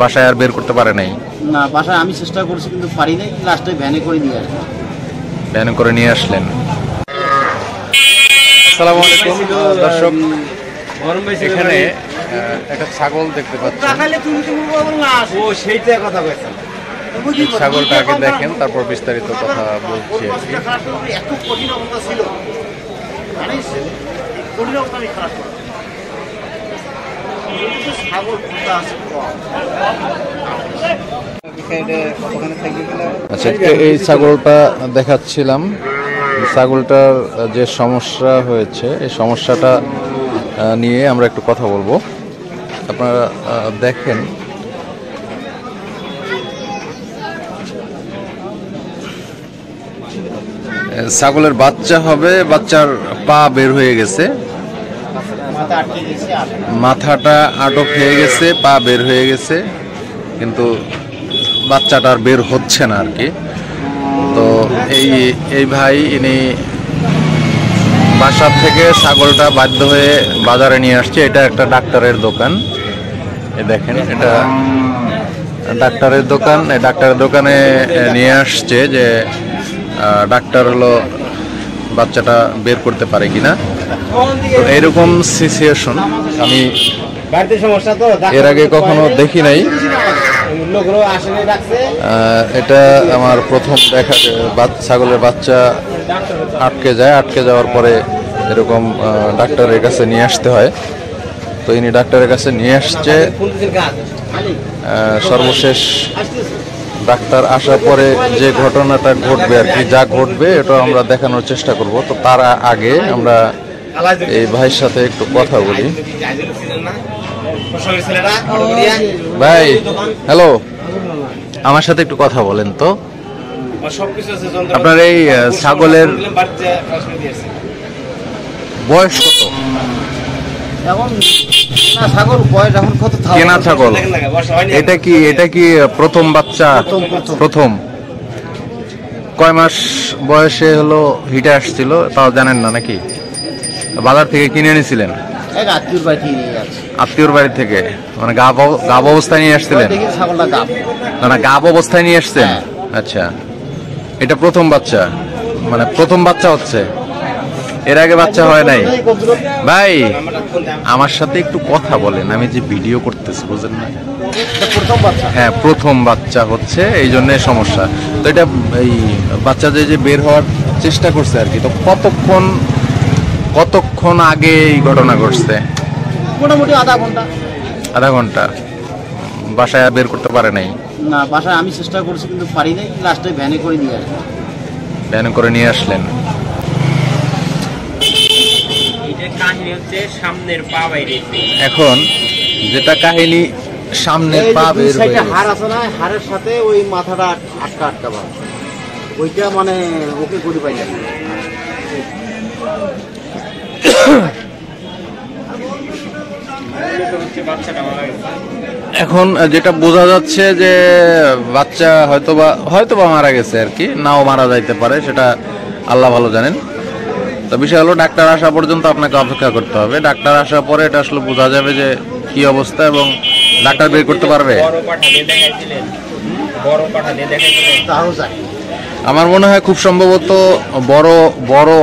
বাসায় আর বের করতে পারে নাই? না, বাসায় আমি চেষ্টা করছি কিন্তু পারি নাই, লাস্টে ভ্যানে করে নিয়ে আসলাম। ভ্যানে করে নিয়ে আসলেন। আসসালামু আলাইকুম দর্শক, এখানে একটা ছাগল দেখতে পাচ্ছি। ছাগলটাকে দেখেন, তারপর বিস্তারিত কথা বলছি। এত কঠিন অবস্থা ছিল, কঠিন অবস্থা আমি খারাপ করলাম। আচ্ছা, এই ছাগলটা দেখাচ্ছিলাম। ছাগলটার যে সমস্যা হয়েছে, এই সমস্যাটা নিয়ে আমরা একটু কথা বলবো। আপনারা দেখেন, ছাগলের বাচ্চা হবে, বাচ্চার পা বের হয়ে গেছে, মাথাটা আটক হয়ে গেছে, পা বের হয়ে গেছে, কিন্তু বাচ্চাটা আর বের হচ্ছে না আর কি। তো এই ভাই ইনি বাসা থেকে ছাগলটা বাধ্য হয়ে বাজারে নিয়ে আসছে। এটা একটা ডাক্তারের দোকান, এই দেখেন, এটা ডাক্তারের দোকান। এই ডাক্তারের দোকানে নিয়ে আসছে যে ডাক্তার হলো বাচ্চাটা বের করতে পারে কিনা। তো এইরকম সিচুয়েশন আমি এর আগে কখনো দেখি নাই। এটা আমার প্রথম দেখা। ছাগলের বাচ্চা আটকে যায়, আটকে যাওয়ার পরে এরকম ডাক্তারের কাছে নিয়ে আসতে হয়। তো ইনি ডাক্তারের কাছে নিয়ে আসছে। সর্বশেষ ডাক্তার আসার পরে যে ঘটনাটা ঘটবে আর কি, যা ঘটবে এটা আমরা দেখানোর চেষ্টা করব। তো তার আগে আমরা এই ভাইয়ের সাথে একটু কথা বলি। ভাই, হ্যালো, আমার সাথে একটু কথা বলেন তো। আপনার এই ছাগলের বয়স কত? এখন ছাগল বয়স এখন কত? কেনা ছাগল। এটা কি প্রথম বাচ্চা? প্রথম। কয় মাস বয়সে হলো হিটে আসছিল, তাও জানেন না নাকি? বাজার থেকে কিনে এনেছিলেন? আত্মীয়র বাড়ি থেকে, মানে গাব অবস্থায় নিয়ে আসছিলেন? না, গাব অবস্থায় নিয়ে আসছেন। আচ্ছা, এটা প্রথম বাচ্চা, মানে প্রথম বাচ্চা হচ্ছে, এর আগে বাচ্চা হয় নাই? ভাই, আমার সাথে একটু কথা বলেন, আমি যে ভিডিও করতেছি, বুঝেন না? হ্যাঁ, প্রথম বাচ্চা হচ্ছে, এই জন্য সমস্যা। তো এটা এই বাচ্চা যে বের হওয়ার চেষ্টা করছে আর কি। তো কতক্ষণ আগে এই ঘটনা ঘটছে? মোটামুটি আধা ঘন্টা। আধা ঘন্টা? বাসায় বের করতে পারে নাই? না, বাসায় আমি চেষ্টা করছি কিন্তু পারি নাই, লাস্টে ভ্যানে করে নিয়ে আসলাম। ভ্যানে করে নিয়ে আসলেন। এখন যেটা কাহিনী, সামনের পা বের হয়ে গেছে। হাড় আছে না, হাড়ের সাথে ওই মাথাটা আটকা ওইটা মানে ওকে করে পাই না। এখন যেটা বোঝা যাচ্ছে যে বাচ্চা হয়তোবা মারা গেছে আর কি, নাও মারা যাইতে পারে, সেটা আল্লাহ ভালো জানেন। তো বিষয় হলো, ডাক্তার আসা পর্যন্ত আপনাকে অপেক্ষা করতে হবে। ডাক্তার আসার পরে এটা আসলে বোঝা যাবে যে কি অবস্থা, এবং ডাক্তার বের করতে পারবে। আমার মনে হয় খুব সম্ভবত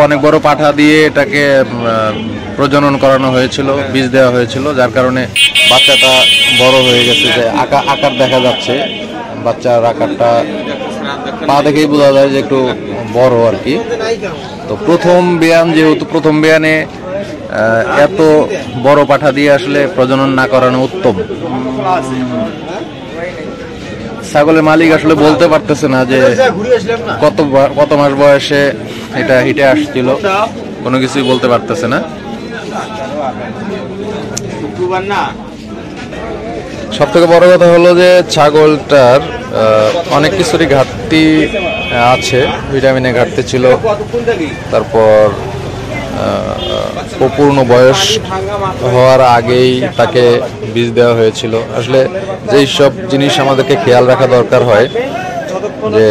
অনেক বড় পাঠা দিয়ে এটাকে প্রজনন করানো হয়েছিল, বীজ দেওয়া হয়েছিল, যার কারণে বাচ্চাটা বড় হয়ে গেছে। যে আকার দেখা যাচ্ছে, বাচ্চার আকারটা পা দেখেই বোঝা যায় যে একটু বড় আর কি। তো প্রথম বিয়ান, যেহেতু প্রথম বিয়ানে এত বড় পাঠা দিয়ে আসলে প্রজনন না করানো উত্তম। ছাগলের মালিক আসলে বলতে পারতেছে না যে কত মাস বয়সে এটা হিটে আসছিল, কোনো কিছুই বলতে পারতেছে না। সব থেকে বড় কথা হলো যে ছাগলটার অনেক কিছুরই ঘাটতি আছে, ভিটামিনের ঘাটতি ছিল, তারপর পূর্ণ বয়স হওয়ার আগেই তাকে বীজ দেওয়া হয়েছিল। আসলে যেই সব জিনিস আমাদেরকে খেয়াল রাখা দরকার হয়, যে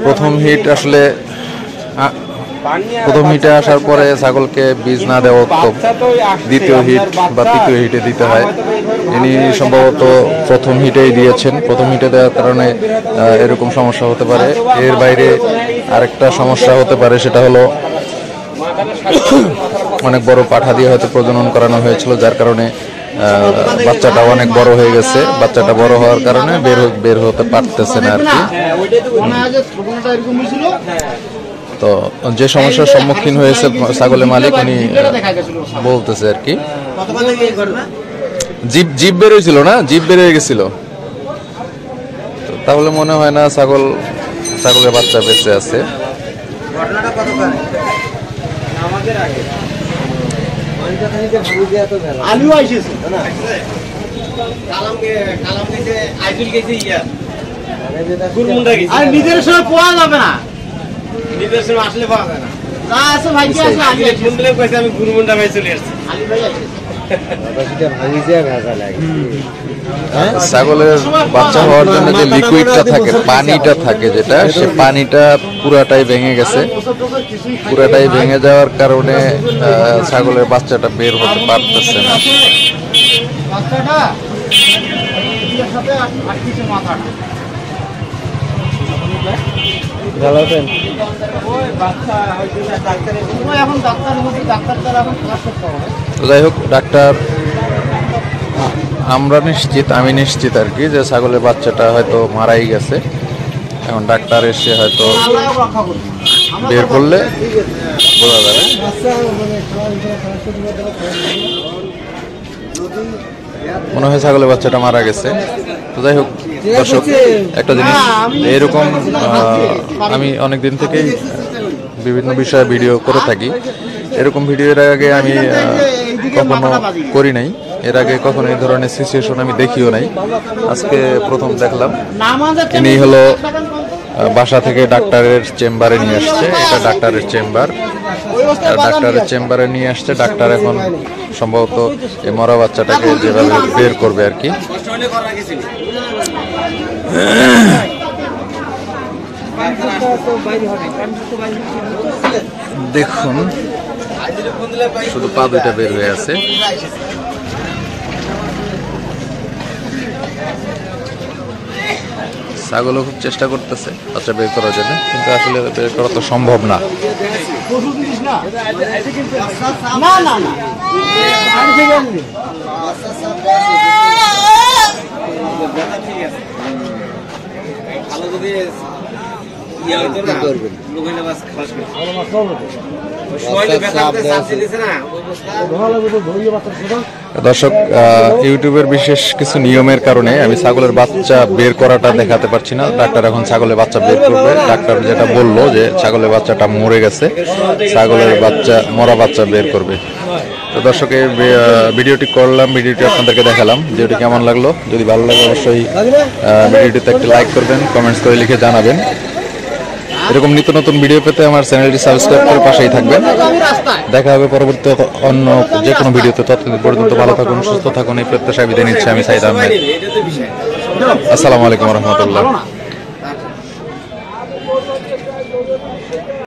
প্রথম হিট আসলে প্রথম হিটে আসার পরে ছাগলকে বীজ না দেওয়া উত্তম, দ্বিতীয় হিট বা তৃতীয় হিটে দিতে হয়। ইনি সম্ভবত প্রথম হিটেই দিয়েছেন। প্রথম হিটে দেওয়ার কারণে এরকম সমস্যা হতে পারে। এর বাইরে আরেকটা সমস্যা হতে পারে, সেটা হলো অনেক বড় পাঠা দিয়ে হয়তো প্রজনন করানো হয়েছিল, যার কারণে বাচ্চাটা অনেক বড় হয়ে গেছে। বাচ্চাটা বড় হওয়ার কারণে বের হতে পারতেছে না আর কি। তো যে সমস্যার সম্মুখীন হয়েছে ছাগলের মালিক, উনি বলতেছে আর কি, জিভ বেরোয়ছিল না, জিভ বেরিয়ে গেছিল। তাহলে মনে হয় না ছাগলের বাচ্চা বেঁচে আছে। নিজের সময় পাওয়া যাবে না, নিজের সময় আসলে পাওয়া যায় না। আমি গুরুমুন্ডা ভাই চলে আসছি। ছাগলের বাচ্চা হওয়ার জন্য যে লিকুইডটা থাকে, পানিটা থাকে, যেটা সে পানিটা পুরাটাই ভেঙে গেছে। পুরাটাই ভেঙে যাওয়ার কারণে ছাগলের বাচ্চাটা বের হতে পারতেছে না। যাই হোক, ডাক্তার, আমি নিশ্চিত আর কি যে ছাগলের বাচ্চাটা হয়তো মারাই গেছে। এখন ডাক্তার এসে হয়তো বের করলে বোঝা যাবে। মনে হয় ছাগলের বাচ্চাটা মারা গেছে। তো যাই হোক দর্শক, একটা জিনিস, এরকম আমি অনেকদিন থেকেই বিভিন্ন বিষয়ে ভিডিও করে থাকি। এরকম ভিডিও এর আগে আমি কখনো করি নাই, এর আগে কখনো এই ধরনের সিচুয়েশন আমি দেখিও নাই, আজকে প্রথম দেখলাম। ইনি হলো বাসা থেকে ডাক্তারের চেম্বারে নিয়ে আসছে। এটা ডাক্তারের চেম্বার, ডাক্তারের চেম্বারে নিয়ে আসছে। ডাক্তার এখন সম্ভবত এই মরা বাচ্চাটাকে যেভাবে বের করবে আর কি। দেখুন, শুধু পা দুইটা বের হয়ে আছে। ছাগলও খুব চেষ্টা করতেছে বাচ্চা বের করার জন্য, কিন্তু আসলে বের করা তো সম্ভব না। দর্শক, ইউটিউবের বিশেষ কিছু নিয়মের কারণে আমি ছাগলের বাচ্চা বের করাটা দেখাতে পারছি না। ডাক্তার এখন ছাগলের বাচ্চা বের করবে। ডাক্তার যেটা বললো যে ছাগলের বাচ্চাটা মরে গেছে, ছাগলের বাচ্চা, মরা বাচ্চা বের করবে। তো দর্শক, এই ভিডিওটি করলাম, ভিডিওটি আপনাদেরকে দেখালাম। ভিডিওটি কেমন লাগলো? যদি ভালো লাগে অবশ্যই ভিডিওটিতে একটা লাইক করবেন, কমেন্টস করে লিখে জানাবেন। এরকম নিত্য নতুন ভিডিও পেতে আমার চ্যানেলটি সাবস্ক্রাইব করে পাশেই থাকবেন। দেখা হবে পরবর্তী অন্য যে কোনো ভিডিওতে। ততদিন পর্যন্ত ভালো থাকুন, সুস্থ থাকুন, এই প্রত্যাশা বিদায় নিচ্ছি আমি সাইদ আহমেদ। আসসালামু আলাইকুম রহমতুল্লাহ।